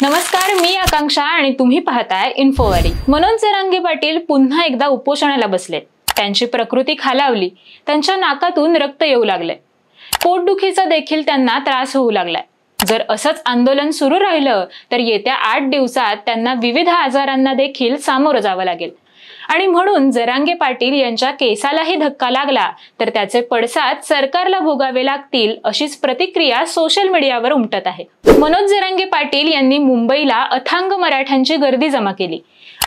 नमस्कार, मी आकांक्षा आणि तुम्ही पाहताय इन्फोवारी। मनोज जरांगे पाटील पुन्हा एकदा उपोषणाला बसले। त्यांची प्रकृती खालावली, त्यांच्या नाकातून रक्त येऊ लागले, पोटदुखीचा देखील त्यांना त्रास होऊ लागलाय। जर असंच आंदोलन सुरू राहिलं तर येत्या 8 दिवसात त्यांना विविध आजारांना देखील सामोरं जावं लागेल आणि म्हणून जरांगे पाटील यांच्या केसालाही धक्का लागला तर त्याचे पडसाद सरकारला भोगावे लागतील, अशीच प्रतिक्रिया सोशल मीडियावर उमटत आहे। मनोज जरांगे पाटील यांनी मुंबईला अथांग मराठ्यांची गर्दी जमा केली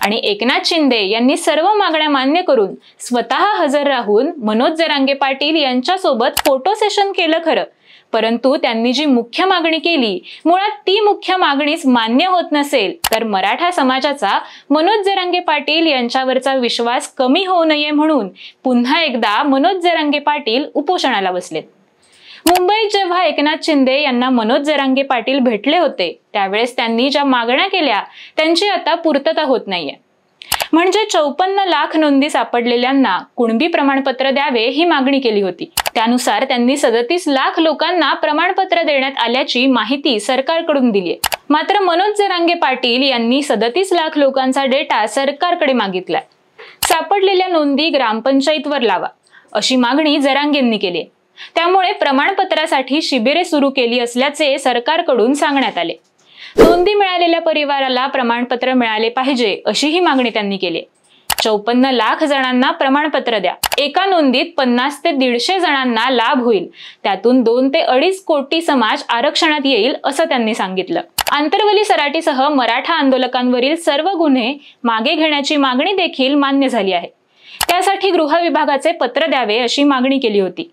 आणि एकनाथ शिंदे यांनी सर्व मागण्या मान्य करून स्वतः हजर राहून मनोज जरांगे पाटील यांच्यासोबत फोटो सेशन केलं खरं, परंतु त्यांनी जी मुख्य मागणी केली, मुळात ती मुख्य मागणीच मान्य होत नसेल तर मराठा समाजाचा मनोज जरांगे पाटील यांच्यावरचा विश्वास कमी होऊ नये म्हणून पुन्हा एकदा मनोज जरांगे पाटील उपोषणाला बसलेत। मुंबईत जेव्हा एकनाथ शिंदे यांना मनोज जरांगे पाटील भेटले होते त्यावेळेस त्यांनी ज्या मागण्या केल्या त्यांची आता पूर्तता होत नाहीये। म्हणजे 54 लाख नोंदी सापडलेल्यांना कुणबी प्रमाणपत्र द्यावे ही मागणी केली होती। त्यानुसार त्यांनी 37 लाख लोकांना प्रमाणपत्र देण्यात आल्याची माहिती सरकारकडून दिली आहे। मात्र मनोज जरांगे पाटील यांनी 37 लाख लोकांचा डेटा सरकारकडे मागितलाय। सापडलेल्या नोंदी ग्रामपंचायतवर लावा अशी मागणी जरांगेंनी केली। त्यामुळे प्रमाणपत्रासाठी शिबिरे सुरू केली असल्याचे सरकारकडून सांगण्यात आले। नोंदी मिळालेल्या परिवाराला प्रमाणपत्र मिळाले पाहिजे अशी ही मागणी त्यांनी केली। 54 लाख जणांना प्रमाणपत्र द्या, एका नोंदीत 50 ते 150 जणांना लाभ होईल, त्यातून 2 ते 2.5 कोटी समाज आरक्षणात येईल असं त्यांनी सांगितलं। आंतरवली सराटीसह मराठा आंदोलकांवरील सर्व गुन्हे मागे घेण्याची मागणी देखील मान्य झाली आहे। त्यासाठी गृह विभागाचे पत्र द्यावे अशी मागणी केली होती।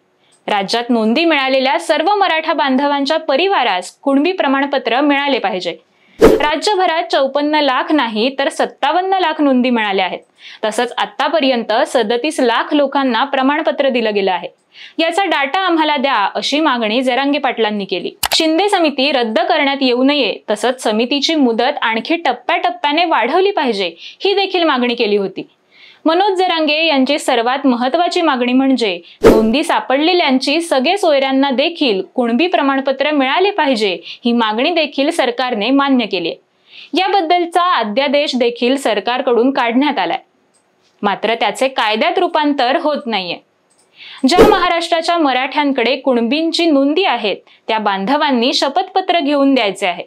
राज्यात नोंदी मिळालेल्या सर्व मराठा बांधवांच्या परिवारास कुणबी प्रमाणपत्र मिळाले पाहिजे। राज्यभरात 54 लाख नाही तर 57 लाख नोंदी मिळाल्या आहेत। तसंच आतापर्यंत 37 लाख लोकांना प्रमाणपत्र दिलं गेलं आहे। याचा डाटा आम्हाला द्या अशी मागणी जरांगे पाटलांनी केली। शिंदे समिती रद्द करण्यात येऊ नये, तसंच समितीची मुदत आणखी टप्प्याटप्प्याने वाढवली पाहिजे ही देखील मागणी केली होती। मनोज जरांगे यांची सर्वात महत्त्वाची मागणी म्हणजे नोंदी सापडलेल्यांची सगळे सोयऱ्यांना देखील कुणबी प्रमाणपत्र मिळाले पाहिजे ही मागणी देखील सरकारने मान्य केली। याबद्दलचा अध्यादेश देखील सरकारकडून काढण्यात आलाय, मात्र त्याचे कायद्यात रूपांतर होत नाहीये। ज्या महाराष्ट्राच्या मराठ्यांकडे कुणबींची नोंदी आहेत त्या बांधवांनी शपथपत्र घेऊन द्यायचे आहे।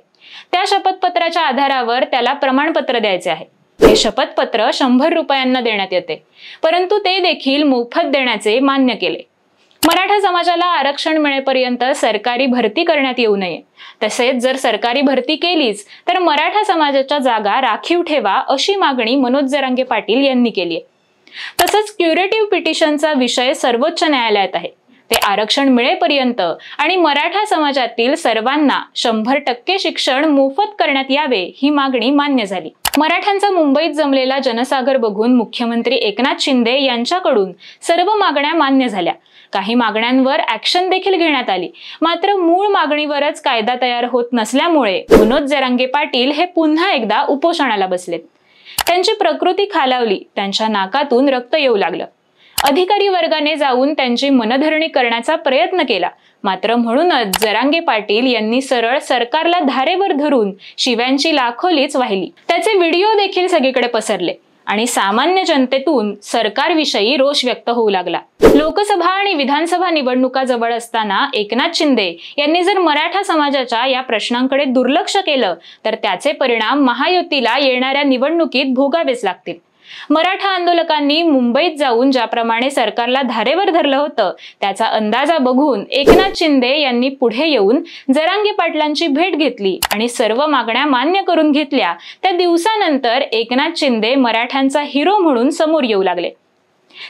त्या शपथपत्राच्या आधारावर त्याला प्रमाणपत्र द्यायचे आहे। हे शपथपत्र 100 रुपयांना देण्यात येते, परंतु ते देखील मोफत देण्याचे मान्य केले। मराठा समाजाला आरक्षण मिळेपर्यंत सरकारी भरती करण्यात येऊ नये, तसेच जर सरकारी भरती केलीच तर मराठा समाजाच्या जागा राखीव ठेवा अशी मागणी मनोज जरांगे पाटील यांनी केली आहे। तसंच क्युरेटिव्ह पिटिशनचा विषय सर्वोच्च न्यायालयात आहे। ते आरक्षण मिळेपर्यंत आणि मराठा समाजातील सर्वांना 100% शिक्षण मोफत करण्यात यावे ही मागणी मान्य झाली। मराठ्यांचा मुंबईत जमलेला जनसागर बघून मुख्यमंत्री एकनाथ शिंदे यांच्याकडून सर्व मागण्या मान्य झाल्या। काही मागण्यांवर ऍक्शन देखील घेण्यात आली, मात्र मूळ मागणीवरच कायदा तयार होत नसल्यामुळे मनोज जरांगे पाटील हे पुन्हा एकदा उपोषणाला बसलेत। त्यांची प्रकृती खालावली, त्यांच्या नाकातून रक्त येऊ लागलं। अधिकारी वर्गाने जाऊन त्यांची मनधरणी करण्याचा प्रयत्न केला, मात्र म्हणूनच जरांगे पाटील यांनी सरळ सरकारला धारेवर धरून शिव्यांची लाखोलीच वाहिली। त्याचे व्हिडिओ देखील सगळीकडे पसरले आणि सामान्य जनतेतून सरकारविषयी रोष व्यक्त होऊ लागला। लोकसभा आणि विधानसभा निवडणुका जवळ असताना एकनाथ शिंदे यांनी जर मराठा समाजाच्या या प्रश्नांकडे दुर्लक्ष केलं तर त्याचे परिणाम महायुतीला येणाऱ्या निवडणुकीत भोगावेच लागतील। मराठा आंदोलकांनी मुंबईत जाऊन ज्याप्रमाणे सरकारला धारेवर धरलं होतं त्याचा अंदाजा बघून एकनाथ शिंदे यांनी पुढे येऊन जरांगे पाटलांची भेट घेतली आणि सर्व मागण्या मान्य करून घेतल्या। त्या दिवसानंतर एकनाथ शिंदे मराठ्यांचा हिरो म्हणून समोर येऊ लागले,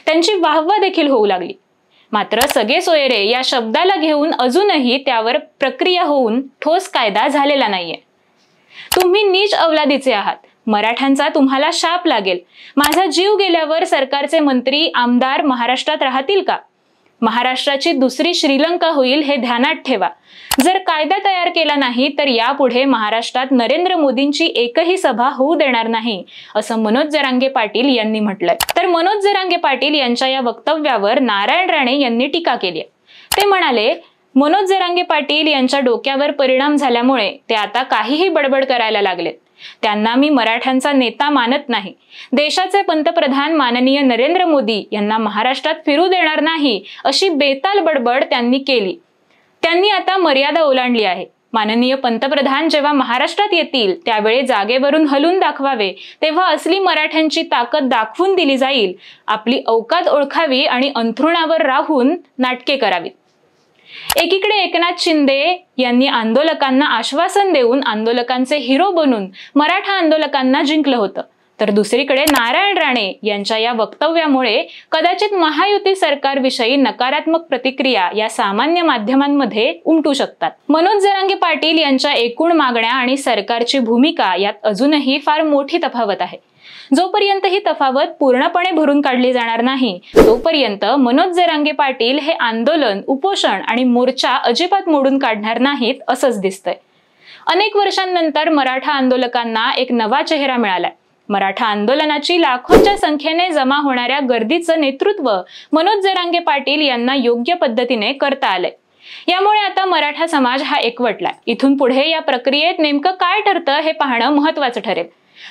त्यांची वाहवा देखील होऊ लागली। मात्र सगळे सोयरे या शब्दाला घेऊन अजूनही त्यावर प्रक्रिया होऊन ठोस कायदा झालेला नाहीये। तुम्ही नीच अवलादीचे आहात, मराठ्यांचा तुम्हाला शाप लागेल। माझा जीव गेल्यावर सरकारचे मंत्री आमदार महाराष्ट्रात राहतील का? महाराष्ट्राची दुसरी श्रीलंका होईल हे ध्यानात ठेवा। जर कायदा तयार केला नाही तर यापुढे महाराष्ट्रात नरेंद्र मोदींची एकही सभा होऊ देणार नाही असं मनोज जरांगे पाटील यांनी म्हटलंय। तर मनोज जरांगे पाटील यांच्या या वक्तव्यावर नारायण राणे यांनी टीका केली। ते म्हणाले, मनोज जरांगे पाटील यांच्या डोक्यावर परिणाम झाल्यामुळे ते आता काहीही बडबड करायला लागलेत. त्यांना मी मराठ्यांचा नेता मानत नाही, देशाचे पंतप्रधान माननीय नरेंद्र मोदी यांना महाराष्ट्रात फिरू देणार नाही, अशी बेताल बडबड त्यांनी केली. त्यांनी आता मर्यादा ओलांडली आहे. माननीय पंतप्रधान जेव्हा महाराष्ट्रात येतील त्यावेळी जागेवरून हलून दाखवावे, तेव्हा असली मराठ्यांची ताकद दाखवून दिली जाईल. आपली औकात ओळखावी आणि अंथरुणावर राहून नाटके करावीत. एकीकडे एकनाथ शिंदे यांनी आंदोलकांना आश्वासन देऊन आंदोलकांचे हिरो बनून मराठा आंदोलकांना जिंकलं होतं, तर दुसरीकडे नारायण राणे यांच्या या वक्तव्यामुळे कदाचित महायुती सरकारविषयी नकारात्मक प्रतिक्रिया या सामान्य माध्यमांमध्ये उमटू शकतात. मनोज जरांगे पाटील यांच्या एकूण मागण्या आणि सरकारची भूमिका यात अजूनही फार मोठी तफावत आहे. जोपर्यंत ही तफावत पूर्णपणे भरून काढली जाणार नाही तोपर्यंत मनोज जरांगे पाटील हे आंदोलन, उपोषण आणि मोर्चा अजिबात मोडून काढणार नाहीत असंच दिसतंय. अनेक वर्षांनंतर मराठा आंदोलकांना एक नवा चेहरा मिळालाय. मराठा आंदोलनाची लाखोंच्या संख्येने जमा होणाऱ्या गर्दीचं नेतृत्व मनोज जरांगे पाटील यांना योग्य पद्धतीने करता आलंय. यामुळे आता मराठा समाज हा एकवटलाय. इथून पुढे या प्रक्रियेत नेमकं काय ठरतं हे पाहणं महत्त्वाचं ठरेल.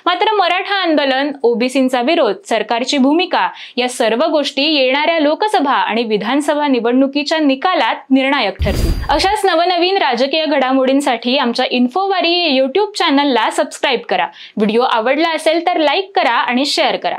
मात्र मराठा आंदोलन, ओबीसींचा विरोध, सरकारची भूमिका या सर्व गोष्टी येणाऱ्या लोकसभा आणि विधानसभा निवडणुकीच्या निकालात निर्णायक ठरतील. अशाच नवनवीन राजकीय घडामोडींसाठी आमच्या इन्फोवारी YouTube चॅनलला सबस्क्राईब करा. व्हिडिओ आवडला असेल तर लाईक करा आणि शेअर करा.